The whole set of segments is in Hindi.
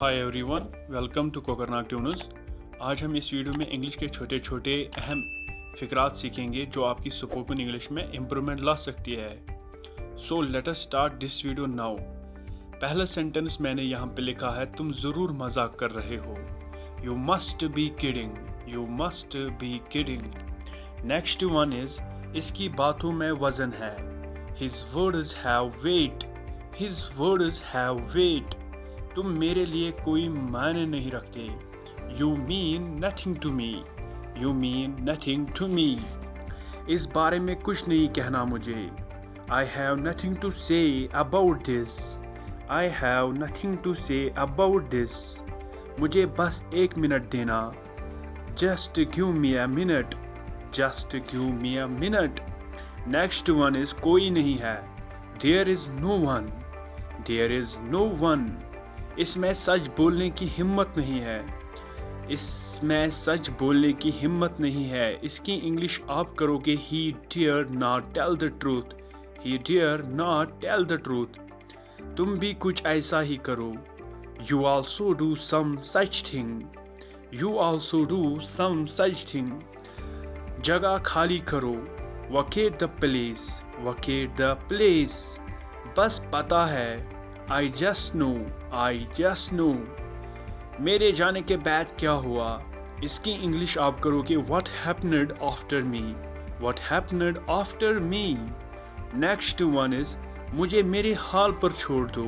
Hi everyone, welcome to Kokernag tunes. आज हम इस वीडियो में इंग्लिश के छोटे छोटे अहम फ़िक्रात सीखेंगे जो आपकी स्पोकन इंग्लिश में इम्प्रूवमेंट ला सकती है। So let us start this video now. पहला सेंटेंस मैंने यहाँ पे लिखा है, तुम ज़रूर मजाक कर रहे हो। You must be kidding, you must be kidding. Next one is, इसकी बातों में वज़न है। His words have weight, his words have weight. तुम मेरे लिए कोई मायने नहीं रखते। You mean nothing to me, you mean nothing to me. इस बारे में कुछ नहीं कहना मुझे। I have nothing to say about this, I have nothing to say about this. मुझे बस 1 मिनट देना। Just give me a minute, just give me a minute. Next one is, कोई नहीं है। There is no one, there is no one. इसमें सच बोलने की हिम्मत नहीं है, इसमें सच बोलने की हिम्मत नहीं है। इसकी इंग्लिश आप करोगे, he dare not tell the truth, he dare not tell the truth. तुम भी कुछ ऐसा ही करो। You also do some such thing, you also do some such thing. जगह खाली करो। Vacate the place, vacate the place. बस पता है। I just know, I just know। मेरे जाने के बाद क्या हुआ? इसकी इंग्लिश आप करोगे, What happened after me, What happened after me। Next one is, मुझे मेरे हाल पर छोड़ दो,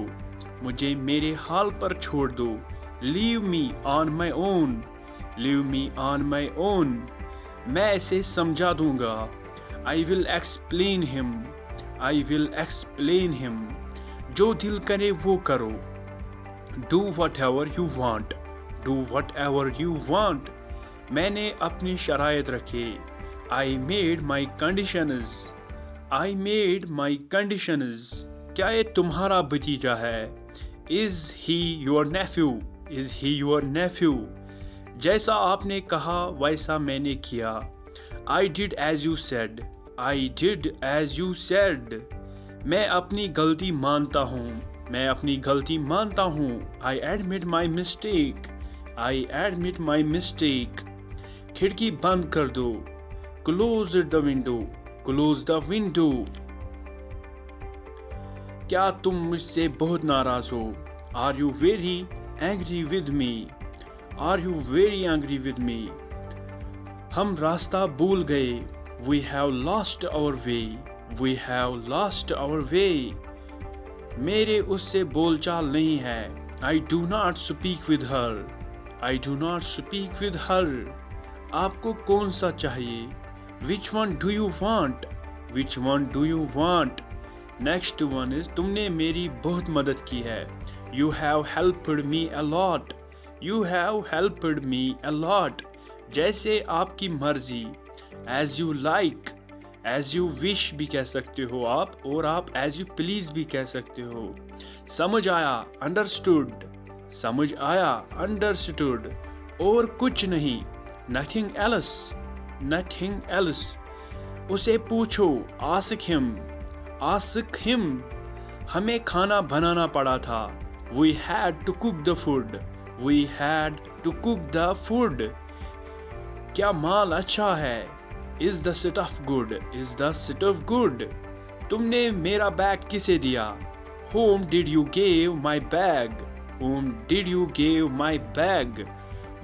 मुझे मेरे हाल पर छोड़ दो। Leave me on my own, Leave me on my own। मैं इसे समझा दूंगा। I will explain him, I will explain him। जो दिल करे वो करो। Do whatever you want, do whatever you want। मैंने अपनी शराइत रखे। I made my conditions, I made my conditions। क्या ये तुम्हारा भतीजा है? Is he your nephew, is he your nephew। जैसा आपने कहा वैसा मैंने किया। I did as you said, I did as you said। मैं अपनी गलती मानता हूँ, मैं अपनी गलती मानता हूँ। I admit my mistake, I admit my mistake। खिड़की बंद कर दो। Close the window, close the window। क्या तुम मुझसे बहुत नाराज हो? Are you very angry with me, Are you very angry with me। हम रास्ता भूल गए। We have lost our way, We have lost our way। मेरे उससे बोलचाल नहीं है। I do not speak with her, I do not speak with her। आपको कौन सा चाहिए? Which one do you want, Which one do you want। Next one is, तुमने मेरी बहुत मदद की है। You have helped me a lot, You have helped me a lot। जैसे आपकी मर्जी। As you like, as you wish भी कह सकते हो आप, और आप एज यू प्लीज भी कह सकते हो। समझ आया, अंडरस्टूड, समझ आया, अंडरस्टूड। और कुछ नहीं, नथिंग एल्स, नथिंग एल्स। उसे पूछो, आस्क हिम, आस्क हिम। हमें खाना बनाना पड़ा था। We had to cook the food, we had to cook the food. क्या माल अच्छा है? Is the stuff good, Is the stuff good। तुमने मेरा बैग किसे दिया? Whom did you give my bag, Whom did you give my bag।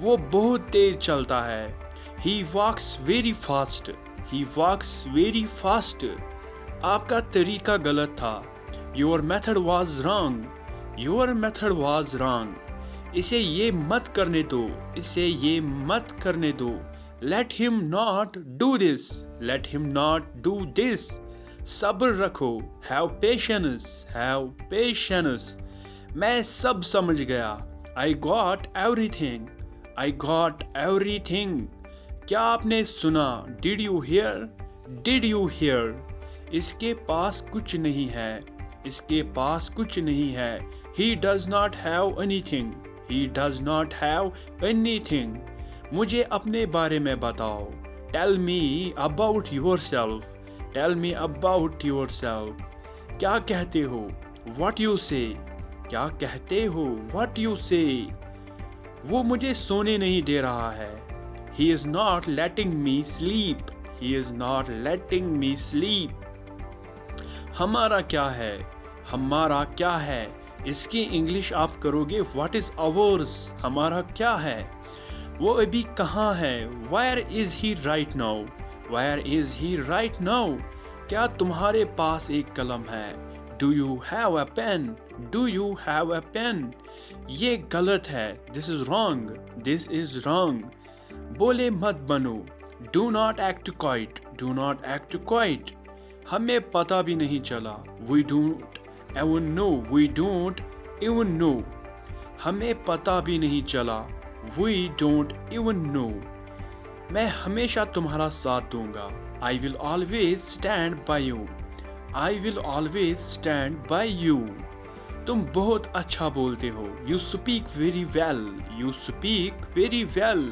वो बहुत तेज चलता है। He walks very fast, He walks very fast। आपका तरीका गलत था। Your method was wrong, Your method was wrong। इसे ये मत करने दो, इसे ये मत करने दो। Let him not do this, let him not do this। सब्र रखो। Have patience, have patience। मैं सब समझ गया। I got everything, I got everything। क्या आपने सुना? Did you hear, did you hear। इसके पास कुछ नहीं है, इसके पास कुछ नहीं है। He does not have anything, he does not have anything। मुझे अपने बारे में बताओ। Tell me about yourself, Tell me about yourself। क्या कहते हो? What you say, क्या कहते हो? What you say? वो मुझे सोने नहीं दे रहा है। He is not letting me sleep. He is not letting me sleep. हमारा क्या है? हमारा क्या है? इसकी इंग्लिश आप करोगे What is ours? हमारा क्या है? वो अभी कहाँ है? Where is he right now? Where is he right now? क्या तुम्हारे पास एक कलम है? Do you have a pen? Do you have a pen? ये गलत है। This is wrong. This is wrong. बोले मत बनो। Do not act quiet. Do not act quiet. हमें पता भी नहीं चला। We don't even know. We don't even know. हमें पता भी नहीं चला। We don't even know. मैं हमेशा तुम्हारा साथ दूंगा। I will always stand by you. I will always stand by you. तुम बहुत अच्छा बोलते हो। You speak very well. You speak very well.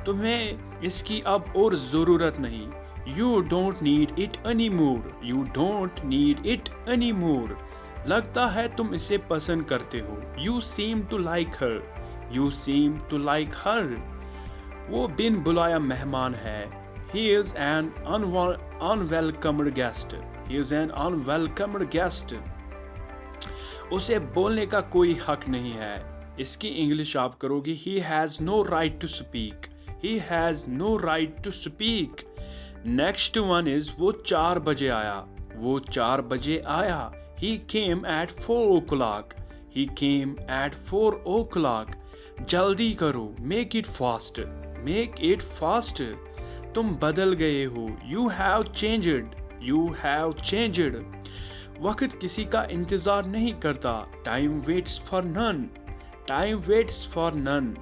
तुम्हें इसकी अब और ज़रूरत नहीं। You don't need it anymore. You don't need it anymore. लगता है तुम इसे पसंद करते हो। You seem to like her. You seem to like her. वो बिन बुलाया मेहमान है। He is an unwelcomed guest. He is an unwelcomed guest. उसे बोलने का कोई हक नहीं है। इसकी इंग्लिश आप करोगे He has no right to speak. He has no right to speak. Next one is वो 4 बजे आया। वो 4 बजे आया। He came at 4 o'clock. He came at 4 o'clock. जल्दी करो। Make it fast. Make it fast. तुम बदल गए हो। You have changed. You have changed. वक्त किसी का इंतजार नहीं करता। Time waits for none. Time waits for none.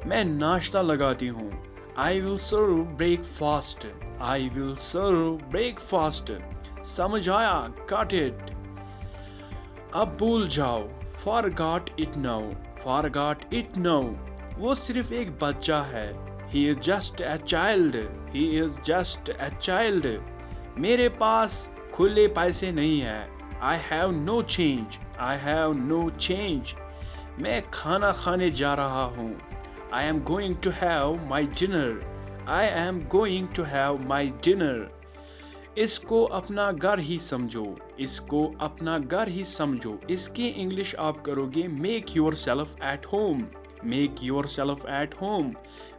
मैं नाश्ता लगाती हूँ। I will serve breakfast. I will serve breakfast. समझ आया? Got it. अब भूल जाओ। Forgot it now. Forgot it now. वो सिर्फ एक बच्चा है। He is just a child. He is just a child. मेरे पास खुले पैसे नहीं है। I have no change. I have no change. मैं खाना खाने जा रहा हूँ। I am going to have my dinner. I am going to have my dinner. इसको अपना घर ही समझो। इसको अपना घर ही समझो। इसकी इंग्लिश आप करोगे Make yourself at home. Make yourself at home.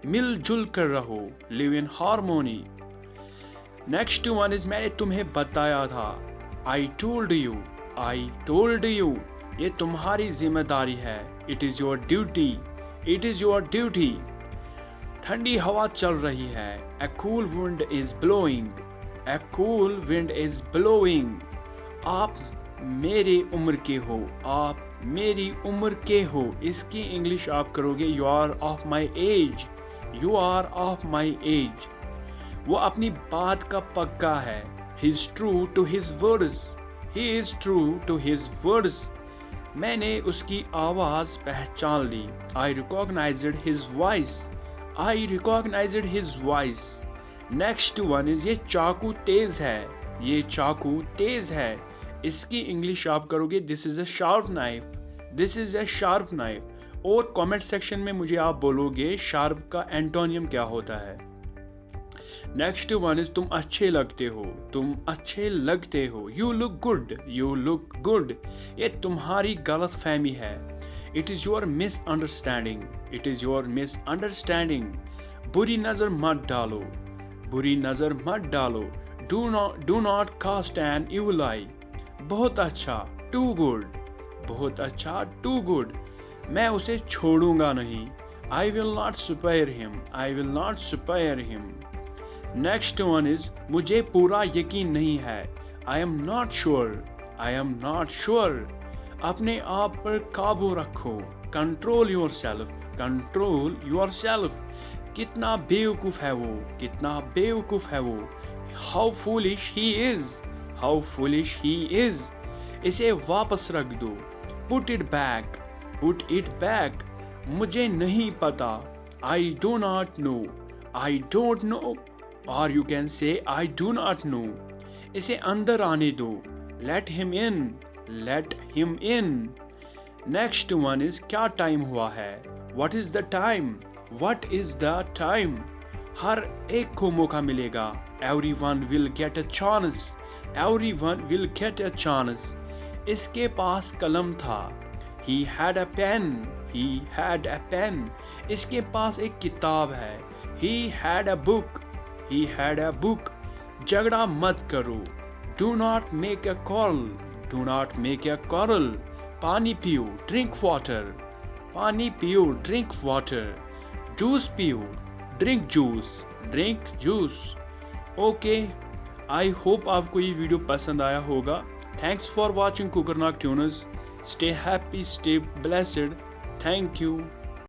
मिलजुल कर रहो। Live in harmony. Next one is मैंने तुम्हें बताया था। I told you. I told you. ये तुम्हारी जिम्मेदारी है। It is your duty. It is your duty. ठंडी हवा चल रही है। A cool wind is blowing. A cool wind is blowing. आप मेरे उम्र के हो। आप मेरी उम्र के हो। इसकी इंग्लिश आप करोगे You are of my age. You are of my age. वो अपनी बात का पक्का है। He is true to his words. He is true to his words. मैंने उसकी आवाज़ पहचान ली। I recognized his voice. I recognized his voice. Next one is ये चाकू तेज है। ये चाकू तेज है। इसकी इंग्लिश आप करोगे This is a sharp knife. This is a sharp knife. और कमेंट सेक्शन में मुझे आप बोलोगे शार्प का एंटोनियम क्या होता है। नेक्स्ट वन इज तुम अच्छे लगते हो। तुम अच्छे लगते हो। You look good. You look good. ये तुम्हारी गलत फहमी है। It is your misunderstanding. It is your misunderstanding. बुरी नज़र मत डालो। बुरी नज़र मत डालो। Do not cast an evil eye. बहुत अच्छा। Too good. बहुत अच्छा। Too good. मैं उसे छोड़ूंगा नहीं। I will not spare him. I will not spare him. Next one is मुझे पूरा यकीन नहीं है। I am not sure. I am not sure. अपने आप पर काबू रखो। Control yourself. Control yourself. कितना बेवकूफ़ है वो। कितना बेवकूफ़ है वो। How foolish he is. How foolish he is. इसे वापस रख दो। Put it back. Put it back. मुझे नहीं पता। I do not know. I don't know. और you can say I do not know. इसे अंदर आने दो। Let him in. Let him in. Next one is क्या टाइम हुआ है, what is the time, what is the time. हर एक को मौका मिलेगा, everyone will get a chance, everyone will get a chance. इसके पास कलम था, he had a pen, he had a pen। इसके पास एक किताब है, he had a book, he had a book। झगड़ा मत करो, do not make a quarrel, do not make a quarrel। पानी पियो, drink water, पानी पियो, drink water। जूस पियो, drink juice, drink juice। Okay, I hope आपको ये वीडियो पसंद आया होगा। Thanks for watching Kokernag tuners. Stay happy, stay blessed. Thank you.